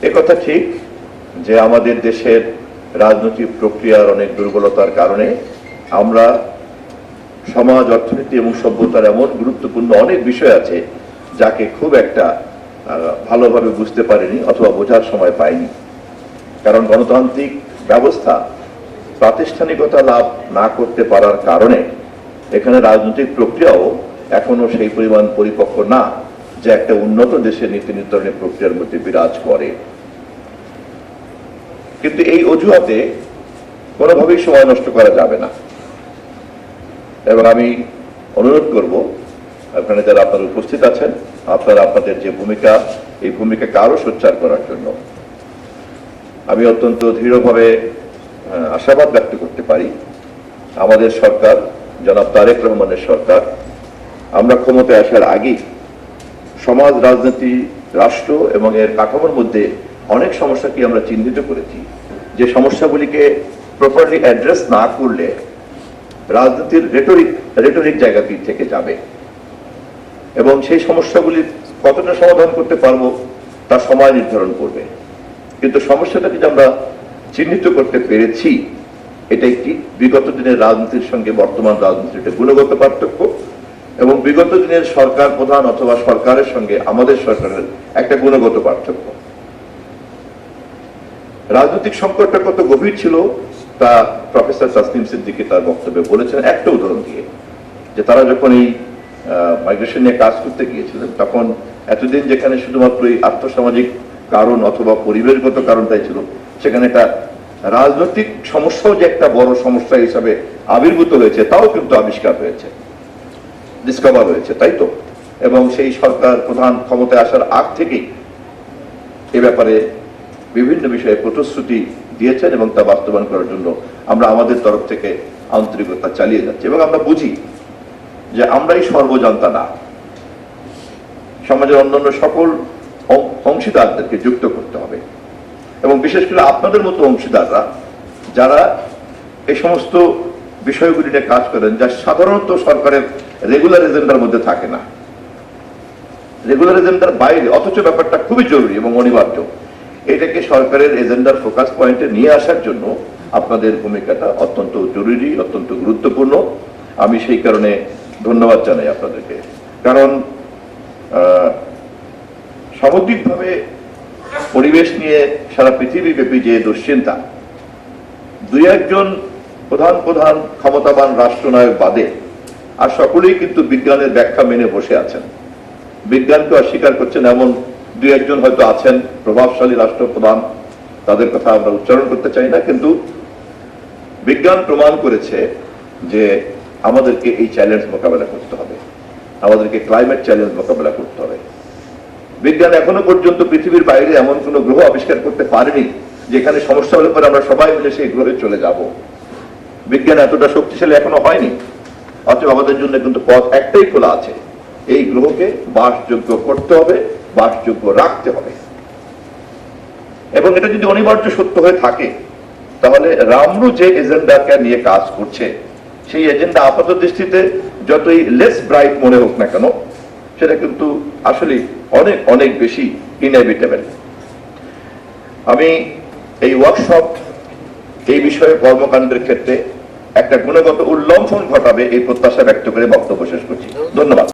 একথা ঠিক যে আমাদের দেশের রাজনৈতিক প্রক্রিয়ার অনেক দুর্বলতার কারণে আমরা সমাজ, অর্থনীতি এবং সভ্যতার এমন গুরুত্বপূর্ণ অনেক বিষয় আছে যাকে খুব একটা ভালোভাবে বুঝতে পারিনি অথবা বোঝার সময় পাইনি। কারণ গণতান্ত্রিক ব্যবস্থা প্রাতিষ্ঠানিকতা লাভ না করতে পারার কারণে এখানে রাজনৈতিক প্রক্রিয়াও এখনো সেই পরিমাণ পরিপক্ক না যে একটা উন্নত দেশের নীতি নির্ধারণের প্রক্রিয়ার মধ্যে বিরাজ করে। কিন্তু এই অজুহাতে কোনোভাবেই সময় নষ্ট করা যাবে না এবং আমি অনুরোধ করব এখানে যারা আপনারা উপস্থিত আছেন আপনারা আপনাদের যে ভূমিকা, এই ভূমিকাকে আরো সোচ্চার করার জন্য আমি অত্যন্ত দৃঢ়ভাবে আশাবাদ ব্যক্ত করতে পারি। আমাদের সরকার, জনাব তারেক রহমানের সরকার, আমরা ক্ষমতায় আসার আগেই সমাজ, রাজনীতি, রাষ্ট্র এবং এর কাঠামোর মধ্যে অনেক সমস্যাকে আমরা চিহ্নিত করেছি, যে সমস্যাগুলিকে প্রপারলি অ্যাড্রেস না করলে রাজনীতির রেটরিক জায়গাটি থেকে যাবে এবং সেই সমস্যাগুলি কতটা সমাধান করতে পারবো তা সময় নির্ধারণ করবে। কিন্তু সমস্যাটাকে যে আমরা চিহ্নিত করতে পেরেছি, এটা একটি বিগত দিনের রাজনীতির সঙ্গে বর্তমান রাজনীতির একটা গুণগত পার্থক্য এবং বিগত দিনের সরকার প্রধান অথবা সরকারের সঙ্গে আমাদের সরকারের একটা গুণগত পার্থক্য। রাজনৈতিক সংকটটা কত গভীর ছিল তা প্রফেসর তাসনিম সিদ্দিকী তার বক্তব্যে বলেছেন একটা উদাহরণ দিয়ে, যে তারা যখন এই মাইগ্রেশন নিয়ে কাজ করতে গিয়েছিলেন তখন এতদিন যেখানে শুধুমাত্র এই আর্থসামাজিক কারণ অথবা পরিবেশগত কারণটাই ছিল, সেখানে একটা রাজনৈতিক সমস্যাও যে একটা বড় সমস্যা হিসাবে আবির্ভূত হয়েছে তাও কিন্তু আবিষ্কার হয়েছে, ডিসকভার হয়েছে, তাই তো? এবং সেই সরকার প্রধান ক্ষমতায় আসার আগ থেকেই এ ব্যাপারে বিভিন্ন বিষয়ে প্রতিশ্রুতি দিয়েছেন এবং তা বাস্তবায়ন করার জন্য আমরা আমাদের তরফ থেকে আন্তরিকতা চালিয়ে যাচ্ছি। এবং আমরা বুঝি যে আমরাই সর্বজান্তা না, সমাজের অন্যান্য সকল অংশীদারদেরকে যুক্ত করতে হবে এবং বিশেষ করে আপনাদের মতো অংশীদাররা যারা এই সমস্ত বিষয়গুলি নিয়ে কাজ করেন, যা সাধারণত সরকারের রেগুলার এজেন্ডার মধ্যে থাকে না, রেগুলার এজেন্ডার বাইরে, অথচ ব্যাপারটা খুবই জরুরি এবং অনিবার্য। এটাকে সরকারের এজেন্ডার ফোকাস পয়েন্টে নিয়ে আসার জন্য আপনাদের ভূমিকাটা অত্যন্ত জরুরি, অত্যন্ত গুরুত্বপূর্ণ। আমি সেই কারণে ধন্যবাদ জানাই আপনাদেরকে। কারণ সামগ্রিকভাবে পরিবেশ নিয়ে সারা পৃথিবীব্যাপী যে দুশ্চিন্তা, দুই একজন প্রধান ক্ষমতাবান রাষ্ট্রনায়ক বাদে আর সকলেই কিন্তু বিজ্ঞানের ব্যাখ্যা মেনে বসে আছেন। বিজ্ঞানকে অস্বীকার করছেন এমন দুই একজন হয়তো আছেন প্রভাবশালী রাষ্ট্রপ্রধান, তাদের কথা আমরা উচ্চারণ করতে চাই না, কিন্তু বিজ্ঞান প্রমাণ করেছে যে আমাদেরকে এই চ্যালেঞ্জ মোকাবেলা করতে হবে, আমাদেরকে ক্লাইমেট চ্যালেঞ্জ মোকাবেলা করতে হবে। বিজ্ঞান এখনো পর্যন্ত পৃথিবীর বাইরে এমন কোনো গ্রহ আবিষ্কার করতে পারেনি যেখানে সমস্যা হলে পরে আমরা সবাই মিলে সেই গ্রহে চলে যাব। বিজ্ঞান এতটা শক্তিশালী এখনো হয়নি, অথবা আমাদের জন্য কিন্তু পথ একটাই খোলা আছে, এই গ্রহকে বাসযোগ্য করতে হবে, বাসযোগ্য রাখতে হবে। এবং এটা যদি অনিবার্য সত্য হয়ে থাকে তাহলে রামরু যে এজেন্ডাকে নিয়ে কাজ করছে সেই এজেন্ডা আপাত দৃষ্টিতে যতই লেস ব্রাইট মনে হোক না কেন, সেটা কিন্তু আসলে অনেক অনেক বেশি ইনএভিটেবল। আমি এই ওয়ার্কশপ এই বিষয়ে কর্মকাণ্ডের ক্ষেত্রে একটা গুণগত উল্লঙ্ঘন ঘটাবে এই প্রত্যাশা ব্যক্ত করে বক্তব্য শেষ করছি। ধন্যবাদ।